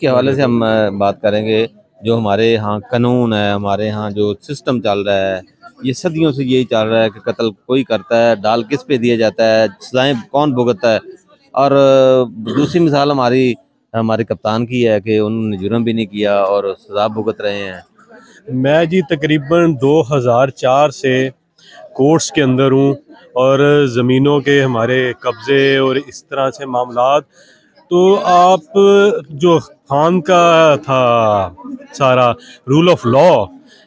के हवाले से हम बात करेंगे। जो हमारे यहाँ कानून है, हमारे यहाँ जो सिस्टम चल रहा है, ये सदियों से यही चल रहा है कि कत्ल कोई करता है, डाल किस पे दिया जाता है, सजाएं कौन भुगतता है। और दूसरी मिसाल हमारी हमारे कप्तान की है कि उन्होंने जुर्म भी नहीं किया और सजा भुगत रहे हैं। मैं जी तकरीबन 2004 से कोर्ट्स के अंदर हूँ और ज़मीनों के हमारे कब्ज़े और इस तरह से मामलात। तो आप जो खान का था सारा रूल ऑफ लॉ,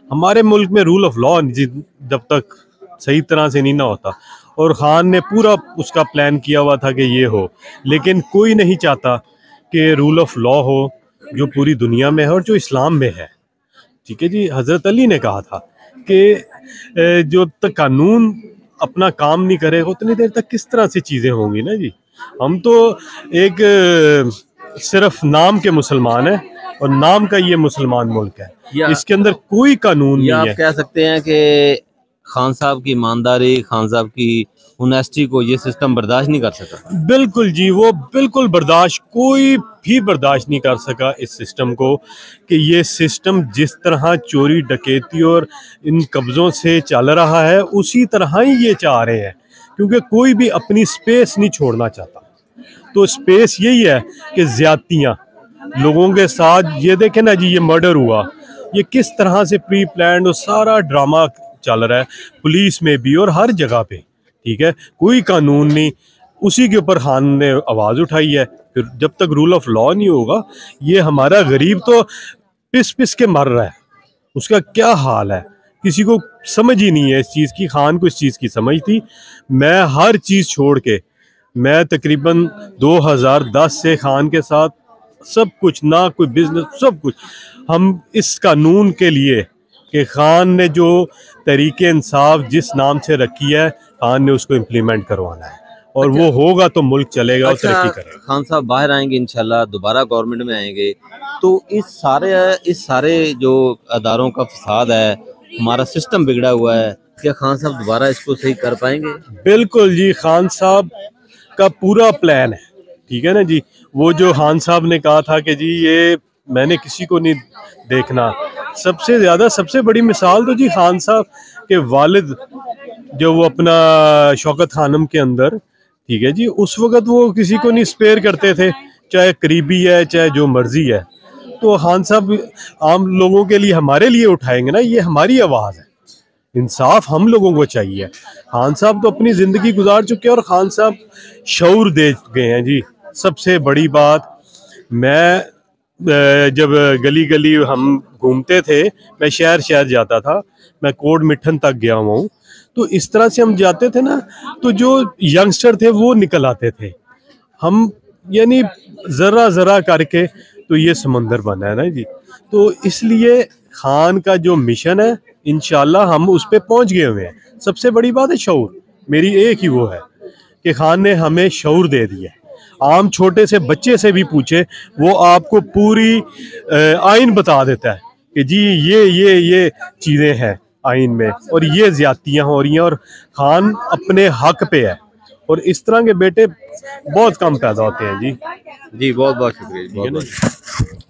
हमारे मुल्क में रूल ऑफ लॉ जब तक सही तरह से नहीं ना होता, और खान ने पूरा उसका प्लान किया हुआ था कि ये हो, लेकिन कोई नहीं चाहता कि रूल ऑफ लॉ हो जो पूरी दुनिया में है और जो इस्लाम में है। ठीक है जी, हज़रत अली ने कहा था कि जो तक कानून अपना काम नहीं करेगा उतनी देर तक किस तरह से चीज़ें होंगी ना जी। हम तो एक सिर्फ नाम के मुसलमान हैं और नाम का ये मुसलमान मुल्क है, इसके अंदर कोई कानून या नहीं आप है। कह सकते हैं कि खान साहब की ईमानदारी, खान साहब की ऑनेस्टी को ये सिस्टम बर्दाश्त नहीं कर सका। बिल्कुल जी, वो बिल्कुल बर्दाश्त, कोई भी बर्दाश्त नहीं कर सका इस सिस्टम को, कि ये सिस्टम जिस तरह चोरी डकैती और इन कब्ज़ों से चल रहा है उसी तरह ही ये चाह रहे हैं, क्योंकि कोई भी अपनी स्पेस नहीं छोड़ना चाहता। तो स्पेस यही है कि ज़्यादतियाँ लोगों के साथ, ये देखें ना जी, ये मर्डर हुआ, ये किस तरह से प्री प्लान्ड और सारा ड्रामा चल रहा है, पुलिस में भी और हर जगह पे। ठीक है, कोई कानून नहीं, उसी के ऊपर खान ने आवाज़ उठाई है। फिर जब तक रूल ऑफ लॉ नहीं होगा, ये हमारा गरीब तो पिस पिस के मर रहा है, उसका क्या हाल है, किसी को समझ ही नहीं है इस चीज़ की। खान को इस चीज़ की समझ थी। मैं हर चीज़ छोड़ के, मैं तकरीबन 2010 से खान के साथ सब कुछ, ना कोई बिजनेस, सब कुछ हम इस कानून के लिए कि खान ने जो तरीके इंसाफ जिस नाम से रखी है, खान ने उसको इम्प्लीमेंट करवाना है, और अच्छा, वो होगा तो मुल्क चलेगा और अच्छा, तरक्की करेगा। खान साहब बाहर आएंगे इंशाल्लाह, दोबारा गवर्नमेंट में आएंगे, तो इस सारे जो अदारों का फसाद है, हमारा सिस्टम बिगड़ा हुआ है, क्या खान साहब दोबारा इसको सही कर पाएंगे? बिल्कुल जी, खान साहब का पूरा प्लान है। ठीक है ना जी, वो जो खान साहब ने कहा था कि जी ये मैंने किसी को नहीं देखना, सबसे ज़्यादा सबसे बड़ी मिसाल तो जी खान साहब के वालिद, जो वो अपना शौकत खानम के अंदर, ठीक है जी, उस वक़्त वो किसी को नहीं स्पेयर करते थे, चाहे करीबी है चाहे जो मर्जी है। तो खान साहब आम लोगों के लिए, हमारे लिए उठाएंगे ना, ये हमारी आवाज़ है, इंसाफ हम लोगों को चाहिए। खान साहब तो अपनी ज़िंदगी गुजार चुके हैं और खान साहब शऊर दे गए हैं जी। सबसे बड़ी बात, मैं जब गली गली हम घूमते थे, मैं शहर शहर जाता था, मैं कोट मिठन तक गया हुआ हूँ, तो इस तरह से हम जाते थे ना, तो जो यंगस्टर थे वो निकल आते थे, हम यानी ज़रा ज़रा करके तो ये समंदर बना है ना जी। तो इसलिए खान का जो मिशन है, इंशाल्लाह हम उस पे पहुंच गए हुए हैं। सबसे बड़ी बात है शऊर, मेरी एक ही वो है कि खान ने हमें शऊर दे दिया है। आम छोटे से बच्चे से भी पूछे, वो आपको पूरी आइन बता देता है कि जी ये चीज़ें हैं आइन में, और ये ज्यादतियाँ हो रही हैं, और खान अपने हक पे है, और इस तरह के बेटे बहुत कम पैदा होते हैं जी। जी, बहुत बहुत शुक्रिया, ठीक है बहुत ना बहुत। जी।